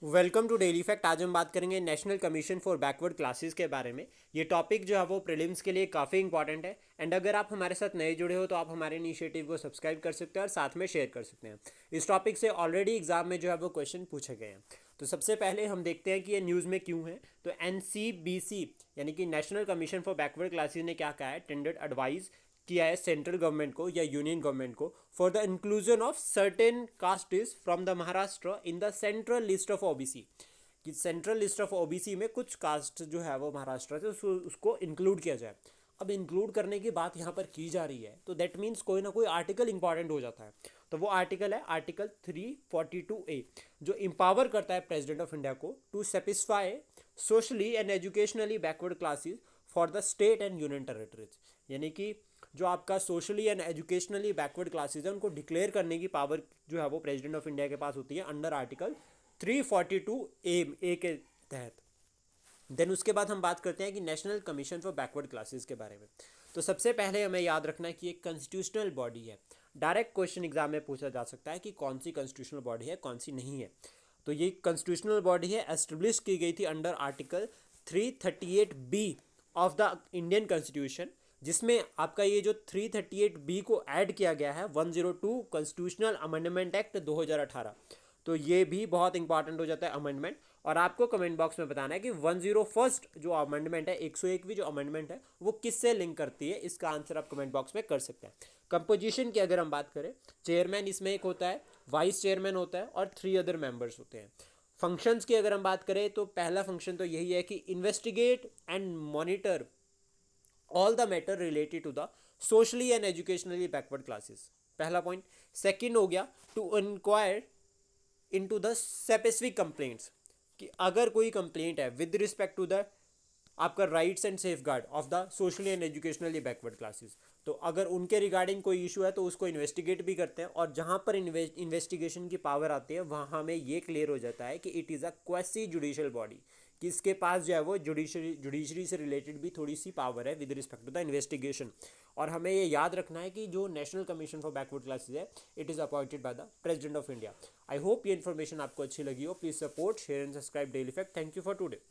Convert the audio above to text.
Welcome to daily fact. आज हम बात करेंगे national commission for backward classes के बारे में। ये टॉपिक जो है वो प्रीलिम्स के लिए काफ़ी इंपॉर्टेंट है। एंड अगर आप हमारे साथ नए जुड़े हो तो आप हमारे इनिशिएटिव को सब्सक्राइब कर सकते हैं और साथ में शेयर कर सकते हैं। इस टॉपिक से ऑलरेडी एग्जाम में जो है वो क्वेश्चन पूछे गए हैं। तो सबसे पहले हम देखते हैं कि ये न्यूज़ में क्यों है। तो NCBC यानी कि national commission for backward classes ने क्या कहा है, टेंडर्ड एडवाइस किया है सेंट्रल गवर्नमेंट को या यूनियन गवर्नमेंट को for the inclusion of certain castes from the Maharashtra in the central list of OBC। कि सेंट्रल लिस्ट ऑफ OBC में कुछ कास्ट जो है वो महाराष्ट्र से उसको इंक्लूड किया जाए। अब इंक्लूड करने की बात यहाँ पर की जा रही है तो दैट मीन्स कोई ना कोई आर्टिकल इंपॉर्टेंट हो जाता है। तो वो आर्टिकल है आर्टिकल 342A, जो इंपावर करता है प्रेसिडेंट ऑफ इंडिया को to satisfy socially and educationally backward classes for the state and union territories. यानी कि जो आपका socially and educationally backward classes है उनको डिक्लेयर करने की पावर जो है वो प्रेसिडेंट ऑफ इंडिया के पास होती है अंडर आर्टिकल 342A के तहत। देन उसके बाद हम बात करते हैं कि national commission for backward classes के बारे में। तो सबसे पहले हमें याद रखना है कि एक कॉन्स्टिट्यूशनल बॉडी है। डायरेक्ट क्वेश्चन एग्जाम में पूछा जा सकता है कि कौन सी कॉन्स्टिट्यूशनल बॉडी है, कौन सी नहीं है। तो ये कॉन्स्टिट्यूशनल बॉडी है, एस्टेब्लिश की गई थी under article 338B of the Indian constitution, जिसमें आपका ये जो 338B को ऐड किया गया है 102 कॉन्स्टिट्यूशनल अमेंडमेंट एक्ट 2018। तो ये भी बहुत इंपॉर्टेंट हो जाता है अमेंडमेंट। और आपको कमेंट बॉक्स में बताना है कि 101st जो अमेंडमेंट है, 101वीं जो अमेंडमेंट है वो किससे लिंक करती है। इसका आंसर आप कमेंट बॉक्स में कर सकते हैं। कंपोजिशन की अगर हम बात करें, चेयरमैन इसमें एक होता है, वाइस चेयरमैन होता है और 3 अदर मेंबर्स होते हैं। फंक्शंस की अगर हम बात करें तो पहला फंक्शन तो यही है कि investigate and monitor all the matter related to the socially and educationally backward classes, पहला पॉइंट। सेकंड हो गया to inquire into the specific complaints, कि अगर कोई कंप्लेंट है विद रिस्पेक्ट टू द आपका rights and safe guard of the socially and educationally backward classes, तो अगर उनके रिगार्डिंग कोई इशू है तो उसको इन्वेस्टिगेट भी करते हैं। और जहाँ पर इन्वेस्टिगेशन की पावर आती है वहाँ हमें ये क्लियर हो जाता है कि it is a quasi judicial body, कि इसके पास जो है वो जुडिशरी से रिलेटेड भी थोड़ी सी पावर है with respect to the investigation. और हमें ये याद रखना है कि जो national commission for backward classes है it is appointed by the president of India. I hope ये इन्फॉर्मेशन आपको अच्छी लगी हो। Please support, share and subscribe daily fact. Thank you for today.